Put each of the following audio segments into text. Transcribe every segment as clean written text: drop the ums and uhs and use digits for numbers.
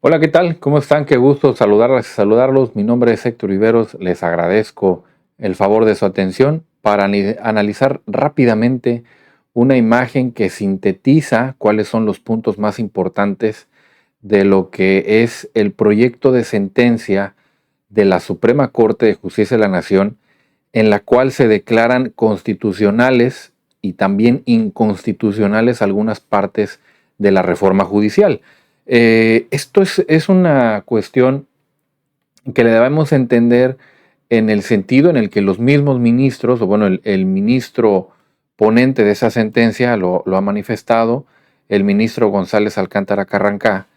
Hola, ¿qué tal? ¿Cómo están? Qué gusto saludarlos. Mi nombre es Héctor Riveros. Les agradezco el favor de su atención para analizar rápidamente una imagen que sintetiza cuáles son los puntos más importantes de lo que es el proyecto de sentencia de la Suprema Corte de Justicia de la Nación, en la cual se declaran constitucionales y también inconstitucionales algunas partes de la reforma judicial. Esto es una cuestión que le debemos entender en el sentido en el que los mismos ministros, o bueno, el ministro ponente de esa sentencia lo ha manifestado, el ministro González Alcántara Carrancá,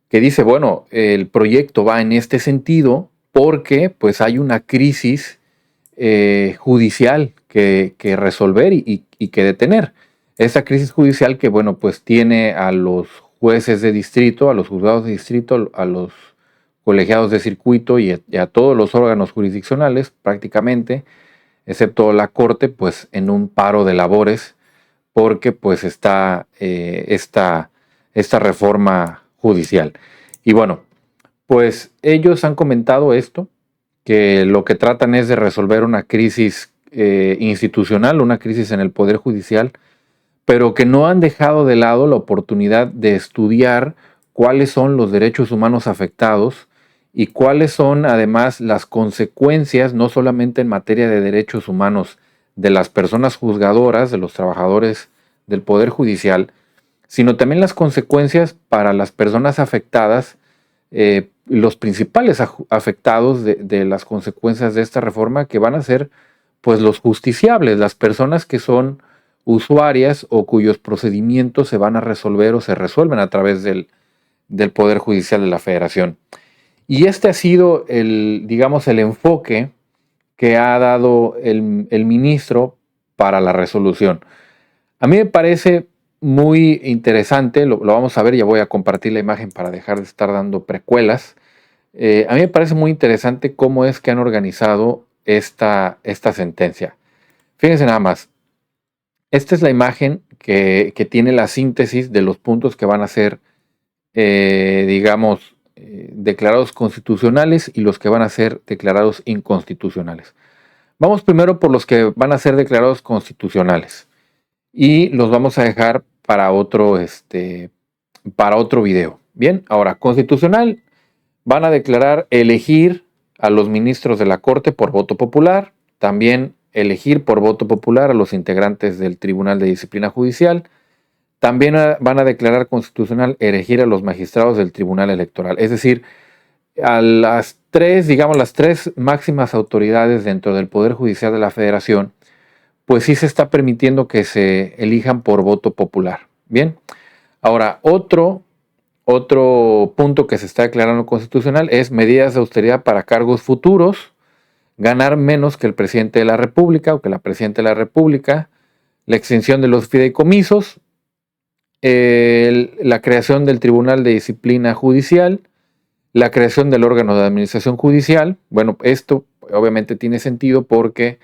que dice, bueno, el proyecto va en este sentido porque pues hay una crisis judicial que resolver y que detener. Esa crisis judicial que, bueno, pues tiene a los jueces de distrito, a los juzgados de distrito, a los colegiados de circuito y a todos los órganos jurisdiccionales prácticamente, excepto la Corte, pues en un paro de labores porque pues está esta reforma judicial. Y bueno, pues ellos han comentado esto, que lo que tratan es de resolver una crisis institucional, una crisis en el Poder Judicial, pero que no han dejado de lado la oportunidad de estudiar cuáles son los derechos humanos afectados y cuáles son además las consecuencias, no solamente en materia de derechos humanos de las personas juzgadoras, de los trabajadores del Poder Judicial, sino también las consecuencias para las personas afectadas, los principales afectados de las consecuencias de esta reforma, que van a ser pues los justiciables, las personas que son usuarias o cuyos procedimientos se van a resolver o se resuelven a través del Poder Judicial de la Federación. Y este ha sido digamos, el enfoque que ha dado el ministro para la resolución. A mí me parece muy interesante, lo vamos a ver, ya voy a compartir la imagen para dejar de estar dando precuelas. A mí me parece muy interesante cómo es que han organizado esta sentencia. Fíjense nada más, esta es la imagen que tiene la síntesis de los puntos que van a ser, digamos, declarados constitucionales y los que van a ser declarados inconstitucionales. Vamos primero por los que van a ser declarados constitucionales y los vamos a dejar para otro video. Bien, ahora, constitucional, van a declarar elegir a los ministros de la Corte por voto popular, también elegir por voto popular a los integrantes del Tribunal de Disciplina Judicial, también van a declarar constitucional elegir a los magistrados del Tribunal Electoral. Es decir, a las las tres máximas autoridades dentro del Poder Judicial de la Federación, pues sí se está permitiendo que se elijan por voto popular. Bien, ahora otro punto que se está declarando constitucional es medidas de austeridad para cargos futuros, ganar menos que el presidente de la República o que la presidenta de la República, la extinción de los fideicomisos, la creación del Tribunal de Disciplina Judicial, la creación del órgano de administración judicial. Bueno, esto obviamente tiene sentido porque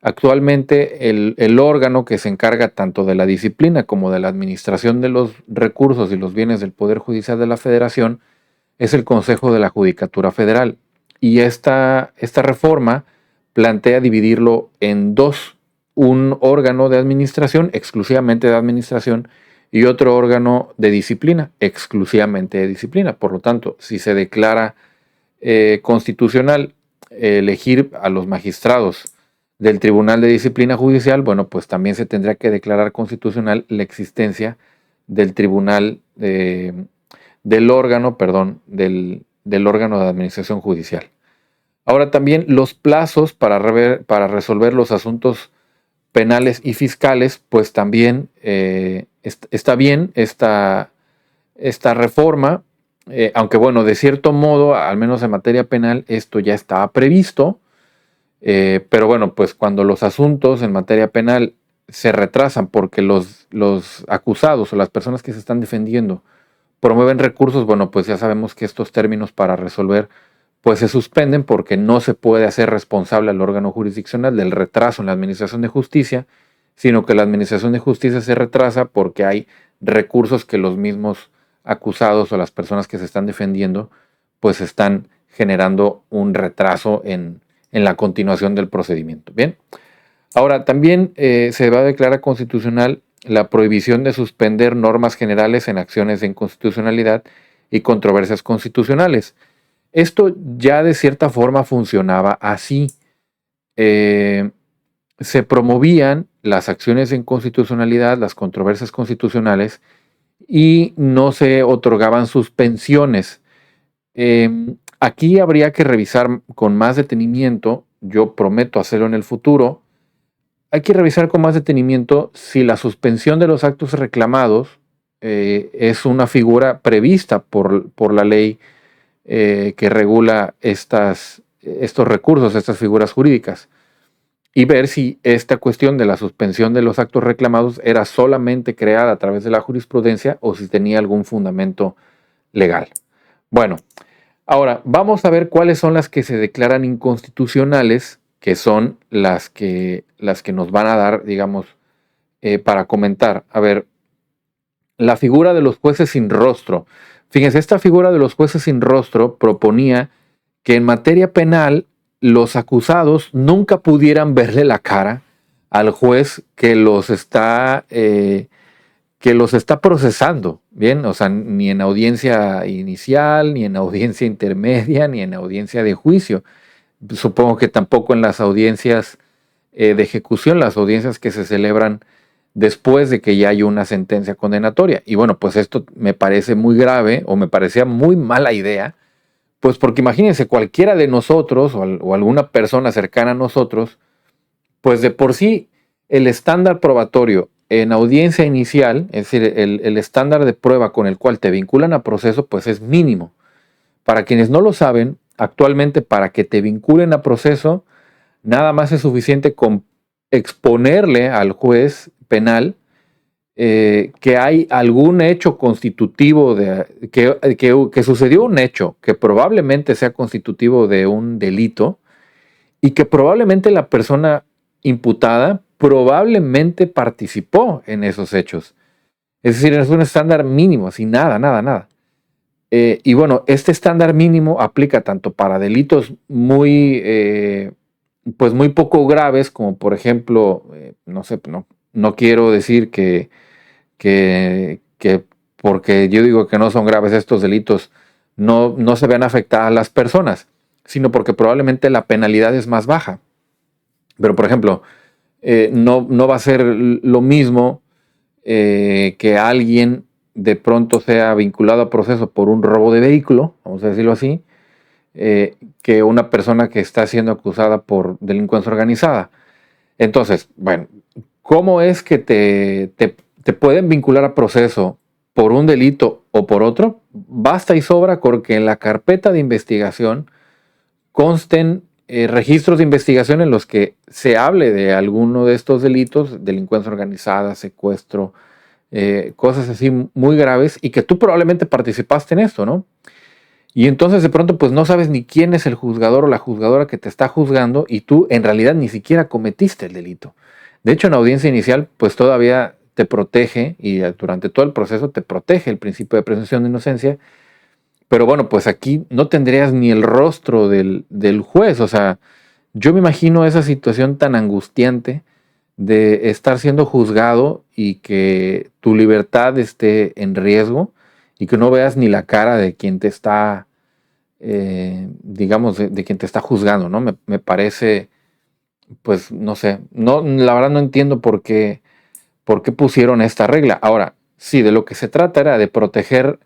actualmente el órgano que se encarga tanto de la disciplina como de la administración de los recursos y los bienes del Poder Judicial de la Federación es el Consejo de la Judicatura Federal. Y esta reforma plantea dividirlo en dos: un órgano de administración, exclusivamente de administración, y otro órgano de disciplina, exclusivamente de disciplina. Por lo tanto, si se declara constitucional elegir a los magistrados del Tribunal de Disciplina Judicial, bueno, pues también se tendría que declarar constitucional la existencia del tribunal, del órgano, perdón, del órgano de administración judicial. Ahora también los plazos para resolver los asuntos penales y fiscales, pues también está bien esta reforma, aunque bueno, de cierto modo, al menos en materia penal, esto ya estaba previsto, pero bueno, pues cuando los asuntos en materia penal se retrasan porque los acusados o las personas que se están defendiendo promueven recursos, bueno, pues ya sabemos que estos términos para resolver pues se suspenden porque no se puede hacer responsable al órgano jurisdiccional del retraso en la administración de justicia, sino que la administración de justicia se retrasa porque hay recursos que los mismos acusados o las personas que se están defendiendo, pues están generando un retraso en la continuación del procedimiento. Bien, ahora también se va a declarar constitucional la prohibición de suspender normas generales en acciones de inconstitucionalidad y controversias constitucionales. Esto ya de cierta forma funcionaba así. Se promovían las acciones de inconstitucionalidad, las controversias constitucionales, y no se otorgaban suspensiones. Aquí habría que revisar con más detenimiento, yo prometo hacerlo en el futuro, hay que revisar con más detenimiento si la suspensión de los actos reclamados es una figura prevista por la ley que regula estos recursos, estas figuras jurídicas, y ver si esta cuestión de la suspensión de los actos reclamados era solamente creada a través de la jurisprudencia o si tenía algún fundamento legal. Bueno, ahora vamos a ver cuáles son las que se declaran inconstitucionales, que son las que nos van a dar, digamos, para comentar. A ver, la figura de los jueces sin rostro. Fíjense, esta figura de los jueces sin rostro proponía que en materia penal los acusados nunca pudieran verle la cara al juez que los está procesando, ¿bien? O sea, ni en audiencia inicial, ni en audiencia intermedia, ni en audiencia de juicio. Supongo que tampoco en las audiencias de ejecución, las audiencias que se celebran después de que ya hay una sentencia condenatoria. Y bueno, pues esto me parece muy grave, o me parecía muy mala idea, pues porque imagínense, cualquiera de nosotros o alguna persona cercana a nosotros, pues de por sí el estándar probatorio en audiencia inicial, es decir, el estándar de prueba con el cual te vinculan a proceso, pues es mínimo. Para quienes no lo saben, actualmente para que te vinculen a proceso, nada más es suficiente con exponerle al juez penal que hay algún hecho constitutivo, que sucedió un hecho que probablemente sea constitutivo de un delito y que probablemente la persona imputada probablemente participó en esos hechos. Es decir, es un estándar mínimo, así nada. Y bueno, este estándar mínimo aplica tanto para delitos pues muy poco graves, como por ejemplo, no sé, no quiero decir que porque yo digo que no son graves estos delitos, no se vean afectadas las personas, sino porque probablemente la penalidad es más baja. Pero por ejemplo, no va a ser lo mismo que alguien de pronto sea vinculado a proceso por un robo de vehículo, vamos a decirlo así, que una persona que está siendo acusada por delincuencia organizada. Entonces, bueno, ¿cómo es que te pueden vincular a proceso por un delito o por otro? Basta y sobra porque en la carpeta de investigación consten registros de investigación en los que se hable de alguno de estos delitos, delincuencia organizada, secuestro, cosas así muy graves, y que tú probablemente participaste en esto, ¿no? Y entonces de pronto pues no sabes ni quién es el juzgador o la juzgadora que te está juzgando y tú en realidad ni siquiera cometiste el delito. De hecho, en audiencia inicial pues todavía te protege, y durante todo el proceso te protege el principio de presunción de inocencia, pero bueno, pues aquí no tendrías ni el rostro del juez. O sea, yo me imagino esa situación tan angustiante de estar siendo juzgado y que tu libertad esté en riesgo y que no veas ni la cara de quien te está, digamos, de quien te está juzgando, ¿no? Me parece, pues, no sé, la verdad no entiendo por qué pusieron esta regla. Ahora, sí, de lo que se trata era de proteger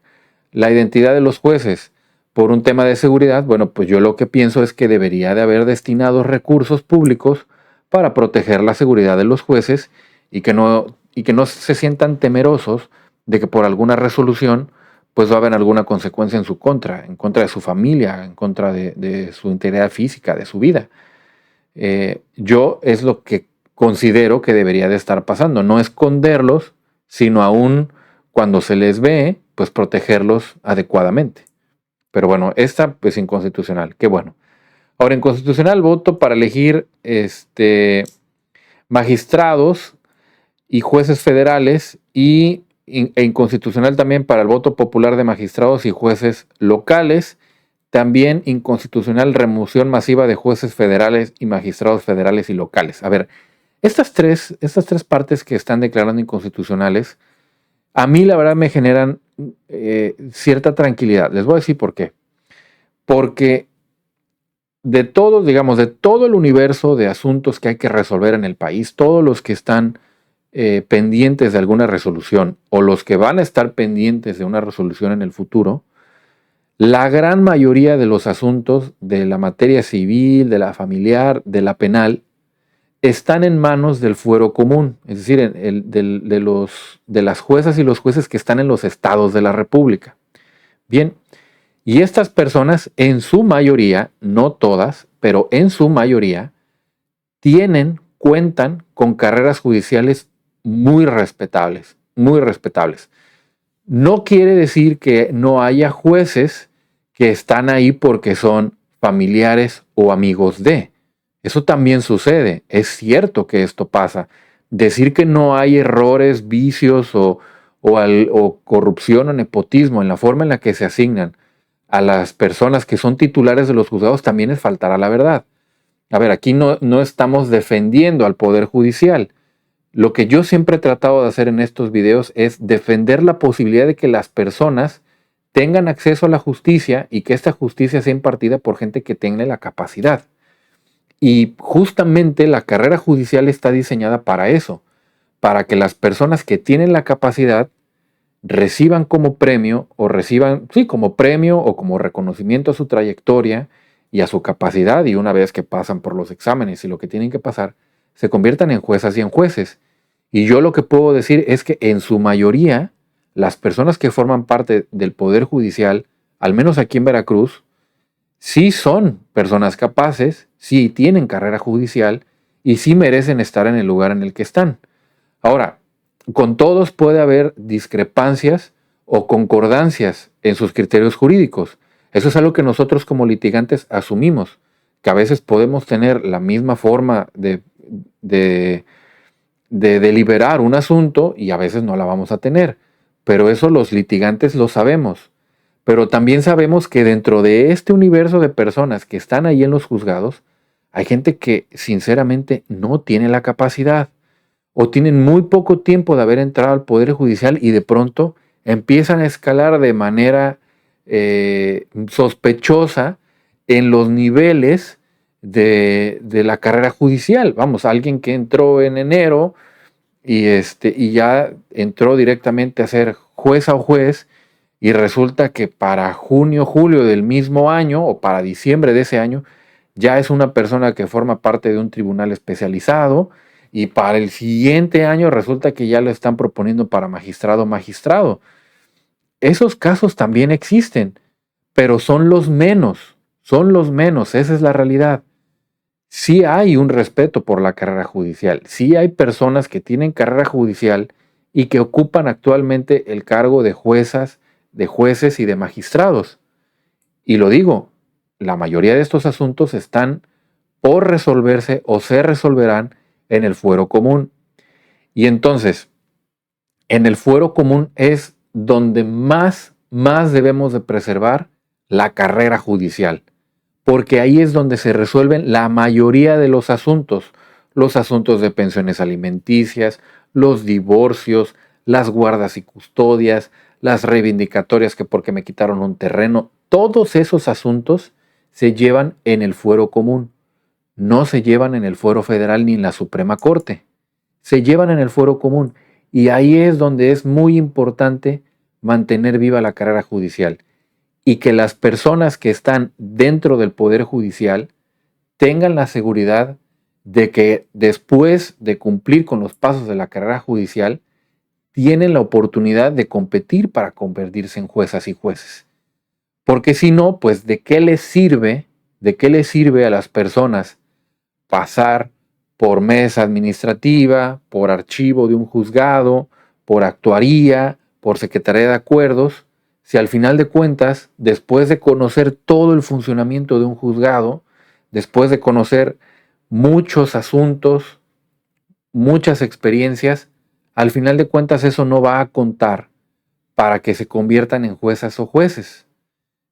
la identidad de los jueces por un tema de seguridad. Bueno, pues yo lo que pienso es que debería de haber destinado recursos públicos para proteger la seguridad de los jueces y que no se sientan temerosos de que por alguna resolución pues va a haber alguna consecuencia en su contra, en contra de su familia, en contra de su integridad física, de su vida. Yo es lo que considero que debería de estar pasando, no esconderlos, sino aún cuando se les ve, pues protegerlos adecuadamente. Pero bueno, esta pues inconstitucional, qué bueno. Ahora, en constitucional voto para elegir magistrados y jueces federales y e inconstitucional también para el voto popular de magistrados y jueces locales. También inconstitucional remoción masiva de jueces federales y magistrados federales y locales. A ver, estas tres partes que están declarando inconstitucionales, a mí la verdad me generan cierta tranquilidad. Les voy a decir por qué. Porque de todos, digamos, de todo el universo de asuntos que hay que resolver en el país, todos los que están pendientes de alguna resolución o los que van a estar pendientes de una resolución en el futuro, la gran mayoría de los asuntos de la materia civil, de la familiar, de la penal, están en manos del fuero común, es decir, de las juezas y los jueces que están en los estados de la República. Bien, y estas personas, en su mayoría, no todas, pero en su mayoría, cuentan con carreras judiciales muy respetables, muy respetables. No quiere decir que no haya jueces que están ahí porque son familiares o amigos de. Eso también sucede. Es cierto que esto pasa. Decir que no hay errores, vicios o corrupción o nepotismo en la forma en la que se asignan a las personas que son titulares de los juzgados también es faltar a la verdad. A ver, aquí no estamos defendiendo al Poder Judicial. Lo que yo siempre he tratado de hacer en estos videos es defender la posibilidad de que las personas tengan acceso a la justicia y que esta justicia sea impartida por gente que tenga la capacidad. Y justamente la carrera judicial está diseñada para eso, para que las personas que tienen la capacidad reciban como premio o reciban, sí, como premio o como reconocimiento a su trayectoria y a su capacidad, y una vez que pasan por los exámenes y lo que tienen que pasar, se conviertan en juezas y en jueces. Y yo lo que puedo decir es que en su mayoría, las personas que forman parte del Poder Judicial, al menos aquí en Veracruz, sí son personas capaces, sí tienen carrera judicial y sí merecen estar en el lugar en el que están. Ahora, con todos puede haber discrepancias o concordancias en sus criterios jurídicos. Eso es algo que nosotros como litigantes asumimos, que a veces podemos tener la misma forma de deliberar un asunto y a veces no la vamos a tener. Pero eso los litigantes lo sabemos. Pero también sabemos que dentro de este universo de personas que están ahí en los juzgados, hay gente que sinceramente no tiene la capacidad o tienen muy poco tiempo de haber entrado al Poder Judicial y de pronto empiezan a escalar de manera sospechosa en los niveles de la carrera judicial. Vamos, alguien que entró en enero y ya entró directamente a ser jueza o juez y resulta que para junio, julio del mismo año o para diciembre de ese año ya es una persona que forma parte de un tribunal especializado y para el siguiente año resulta que ya lo están proponiendo para magistrado o magistrado. Esos casos también existen, pero son los menos, esa es la realidad. Sí hay un respeto por la carrera judicial, sí hay personas que tienen carrera judicial y que ocupan actualmente el cargo de juezas, de jueces y de magistrados. Y lo digo, la mayoría de estos asuntos están por resolverse o se resolverán en el fuero común. Y entonces, en el fuero común es donde más debemos de preservar la carrera judicial, porque ahí es donde se resuelven la mayoría de los asuntos de pensiones alimenticias, los divorcios, las guardas y custodias, las reivindicatorias que porque me quitaron un terreno, todos esos asuntos se llevan en el fuero común, no se llevan en el fuero federal ni en la Suprema Corte, se llevan en el fuero común y ahí es donde es muy importante mantener viva la carrera judicial y que las personas que están dentro del Poder Judicial tengan la seguridad de que después de cumplir con los pasos de la carrera judicial, tienen la oportunidad de competir para convertirse en juezas y jueces. Porque si no, pues ¿de qué les sirve a las personas pasar por mesa administrativa, por archivo de un juzgado, por actuaría, por secretaría de acuerdos, si al final de cuentas, después de conocer todo el funcionamiento de un juzgado, después de conocer muchos asuntos, muchas experiencias, al final de cuentas eso no va a contar para que se conviertan en juezas o jueces,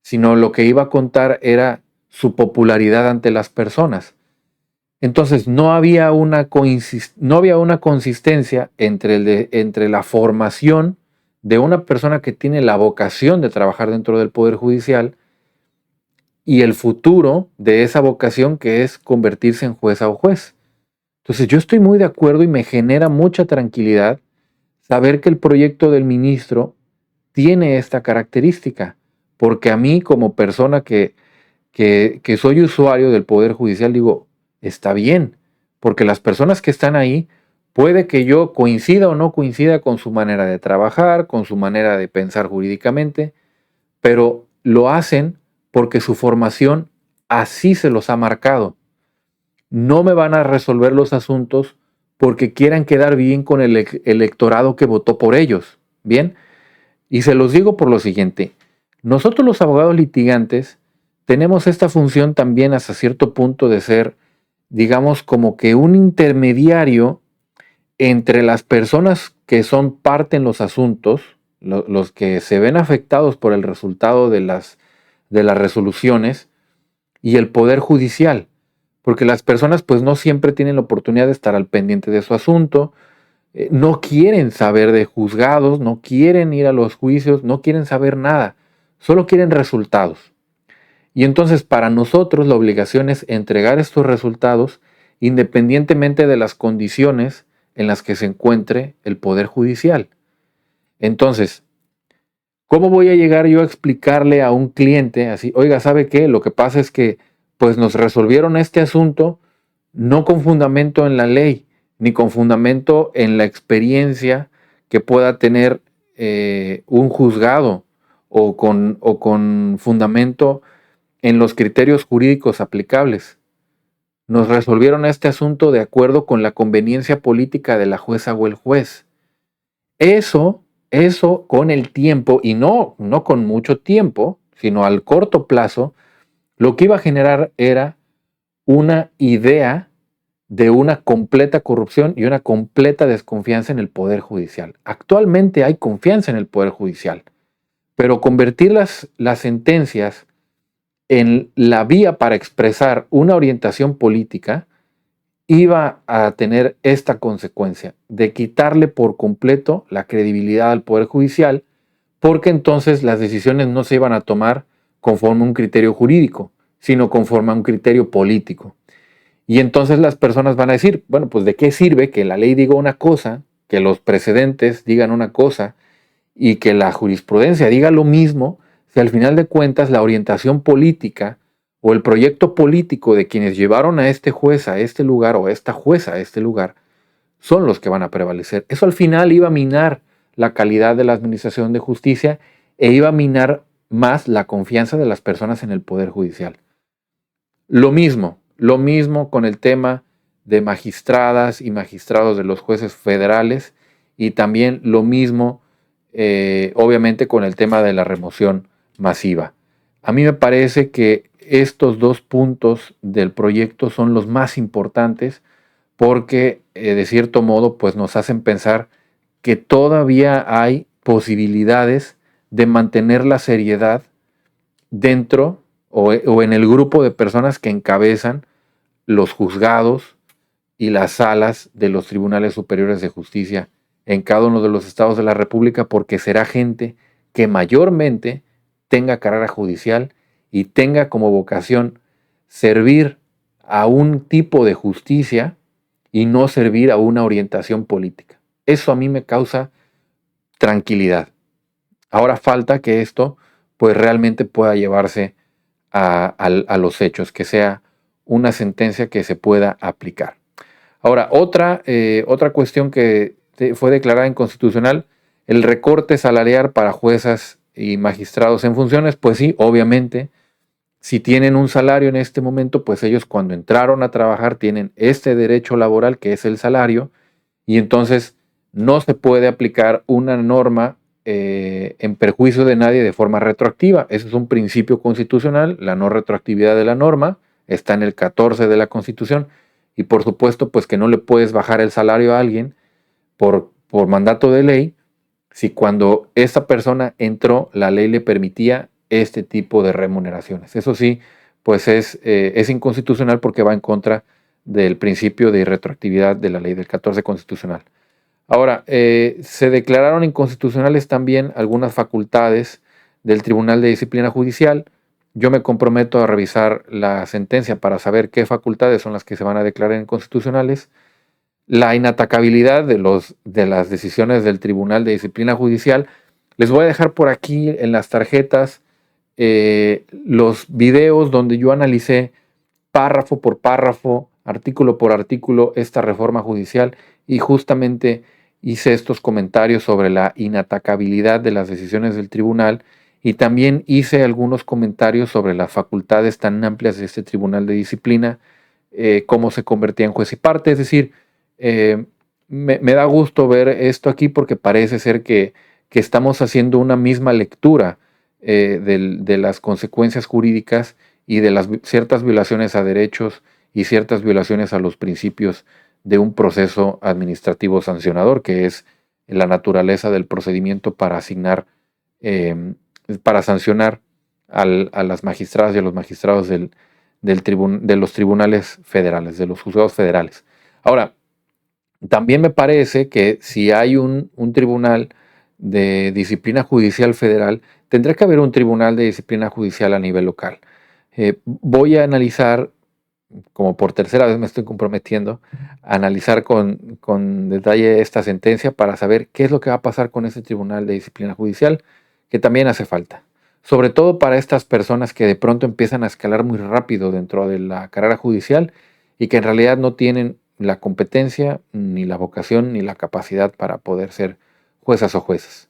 sino lo que iba a contar era su popularidad ante las personas. Entonces no había una consistencia entre la formación de una persona que tiene la vocación de trabajar dentro del Poder Judicial y el futuro de esa vocación, que es convertirse en jueza o juez. Entonces yo estoy muy de acuerdo y me genera mucha tranquilidad saber que el proyecto del ministro tiene esta característica, porque a mí como persona que soy usuario del Poder Judicial digo, está bien, porque las personas que están ahí, puede que yo coincida o no coincida con su manera de trabajar, con su manera de pensar jurídicamente, pero lo hacen porque su formación así se los ha marcado. No me van a resolver los asuntos porque quieran quedar bien con el electorado que votó por ellos. Bien, y se los digo por lo siguiente. Nosotros los abogados litigantes tenemos esta función también hasta cierto punto de ser, digamos, como que un intermediario entre las personas que son parte en los asuntos, los que se ven afectados por el resultado de las resoluciones, y el Poder Judicial, porque las personas pues no siempre tienen la oportunidad de estar al pendiente de su asunto, no quieren saber de juzgados, no quieren ir a los juicios, no quieren saber nada, solo quieren resultados. Y entonces para nosotros la obligación es entregar estos resultados independientemente de las condiciones en las que se encuentre el Poder Judicial. Entonces, ¿cómo voy a llegar yo a explicarle a un cliente así, oiga, ¿sabe qué? Lo que pasa es que pues nos resolvieron este asunto no con fundamento en la ley, ni con fundamento en la experiencia que pueda tener un juzgado o con fundamento en los criterios jurídicos aplicables. Nos resolvieron este asunto de acuerdo con la conveniencia política de la jueza o el juez. Eso con el tiempo, y no con mucho tiempo, sino al corto plazo, lo que iba a generar era una idea de una completa corrupción y una completa desconfianza en el Poder Judicial. Actualmente hay confianza en el Poder Judicial, pero convertir las sentencias en la vía para expresar una orientación política iba a tener esta consecuencia de quitarle por completo la credibilidad al Poder Judicial, porque entonces las decisiones no se iban a tomar conforme a un criterio jurídico, sino conforme a un criterio político. Y entonces las personas van a decir, bueno, pues ¿de qué sirve que la ley diga una cosa, que los precedentes digan una cosa y que la jurisprudencia diga lo mismo, si al final de cuentas la orientación política o el proyecto político de quienes llevaron a este juez a este lugar o a esta jueza a este lugar son los que van a prevalecer? Eso al final iba a minar la calidad de la administración de justicia e iba a minar más la confianza de las personas en el Poder Judicial. Lo mismo con el tema de magistradas y magistrados de los jueces federales y también lo mismo, obviamente, con el tema de la remoción masiva. A mí me parece que estos dos puntos del proyecto son los más importantes porque, de cierto modo, pues nos hacen pensar que todavía hay posibilidades de mantener la seriedad dentro o en el grupo de personas que encabezan los juzgados y las salas de los tribunales superiores de justicia en cada uno de los estados de la República, porque será gente que mayormente tenga carrera judicial y tenga como vocación servir a un tipo de justicia y no servir a una orientación política. Eso a mí me causa tranquilidad. Ahora falta que esto pues realmente pueda llevarse a los hechos, que sea una sentencia que se pueda aplicar. Ahora, otra cuestión que fue declarada inconstitucional, el recorte salarial para juezas y magistrados en funciones, pues sí, obviamente, si tienen un salario en este momento, pues ellos cuando entraron a trabajar tienen este derecho laboral que es el salario, y entonces no se puede aplicar una norma en perjuicio de nadie de forma retroactiva. Ese es un principio constitucional, la no retroactividad de la norma, está en el 14 de la Constitución, y por supuesto pues que no le puedes bajar el salario a alguien por mandato de ley si cuando esa persona entró la ley le permitía este tipo de remuneraciones. Eso sí, pues es inconstitucional porque va en contra del principio de irretroactividad de la ley del 14 constitucional. Ahora, se declararon inconstitucionales también algunas facultades del Tribunal de Disciplina Judicial. Yo me comprometo a revisar la sentencia para saber qué facultades son las que se van a declarar inconstitucionales. La inatacabilidad de las decisiones del Tribunal de Disciplina Judicial. Les voy a dejar por aquí en las tarjetas los videos donde yo analicé párrafo por párrafo, artículo por artículo, esta reforma judicial y justamente hice estos comentarios sobre la inatacabilidad de las decisiones del tribunal y también hice algunos comentarios sobre las facultades tan amplias de este tribunal de disciplina, cómo se convertía en juez y parte. Es decir, me da gusto ver esto aquí porque parece ser que estamos haciendo una misma lectura de las consecuencias jurídicas y de las ciertas violaciones a derechos y ciertas violaciones a los principios de un proceso administrativo sancionador, que es la naturaleza del procedimiento para asignar, para sancionar a las magistradas y a los magistrados de los tribunales federales, de los juzgados federales. Ahora, también me parece que si hay un tribunal de disciplina judicial federal, tendrá que haber un tribunal de disciplina judicial a nivel local. Voy a analizar, como por tercera vez me estoy comprometiendo, a analizar con detalle esta sentencia para saber qué es lo que va a pasar con ese tribunal de disciplina judicial, que también hace falta. Sobre todo para estas personas que de pronto empiezan a escalar muy rápido dentro de la carrera judicial y que en realidad no tienen la competencia, ni la vocación, ni la capacidad para poder ser juezas o jueces.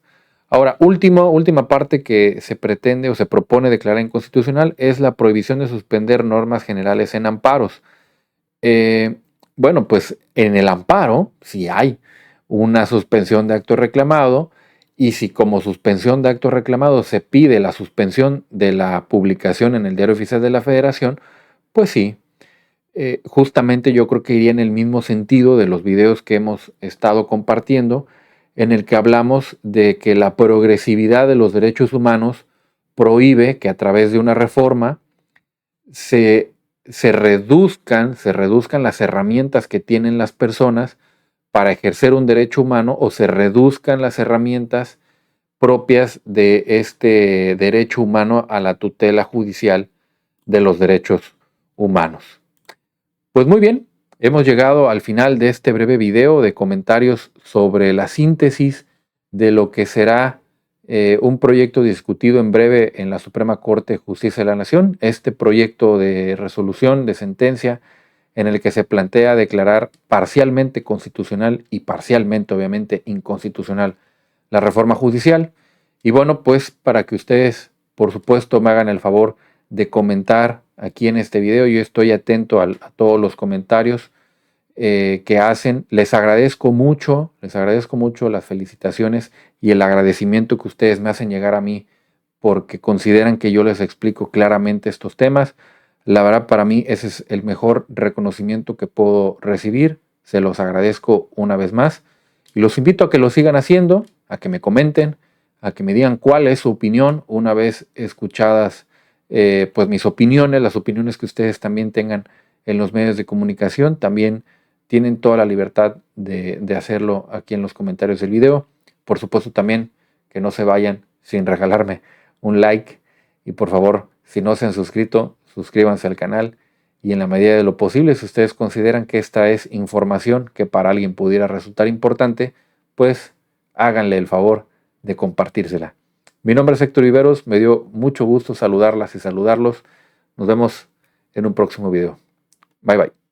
Ahora, última parte que se pretende o se propone declarar inconstitucional es la prohibición de suspender normas generales en amparos. Bueno, pues en el amparo, si hay una suspensión de acto reclamado y si como suspensión de acto reclamado se pide la suspensión de la publicación en el Diario Oficial de la Federación, pues sí, justamente yo creo que iría en el mismo sentido de los videos que hemos estado compartiendo, en el que hablamos de que la progresividad de los derechos humanos prohíbe que a través de una reforma se reduzcan las herramientas que tienen las personas para ejercer un derecho humano o se reduzcan las herramientas propias de este derecho humano a la tutela judicial de los derechos humanos. Pues muy bien, hemos llegado al final de este breve video de comentarios sobre la síntesis de lo que será un proyecto discutido en breve en la Suprema Corte de Justicia de la Nación, este proyecto de resolución, de sentencia, en el que se plantea declarar parcialmente constitucional y parcialmente, obviamente, inconstitucional la reforma judicial. Y bueno, pues para que ustedes, por supuesto, me hagan el favor de comentar aquí en este video. Yo estoy atento a todos los comentarios que hacen. Les agradezco mucho las felicitaciones y el agradecimiento que ustedes me hacen llegar a mí porque consideran que yo les explico claramente estos temas. La verdad, para mí ese es el mejor reconocimiento que puedo recibir. Se los agradezco una vez más y los invito a que lo sigan haciendo, a que me comenten, a que me digan cuál es su opinión una vez escuchadas pues mis opiniones, las opiniones que ustedes también tengan en los medios de comunicación. También tienen toda la libertad de hacerlo aquí en los comentarios del video. Por supuesto también que no se vayan sin regalarme un like y por favor, si no se han suscrito, suscríbanse al canal y en la medida de lo posible, si ustedes consideran que esta es información que para alguien pudiera resultar importante, pues háganle el favor de compartírsela. Mi nombre es Héctor Viveros, me dio mucho gusto saludarlas y saludarlos. Nos vemos en un próximo video. Bye bye.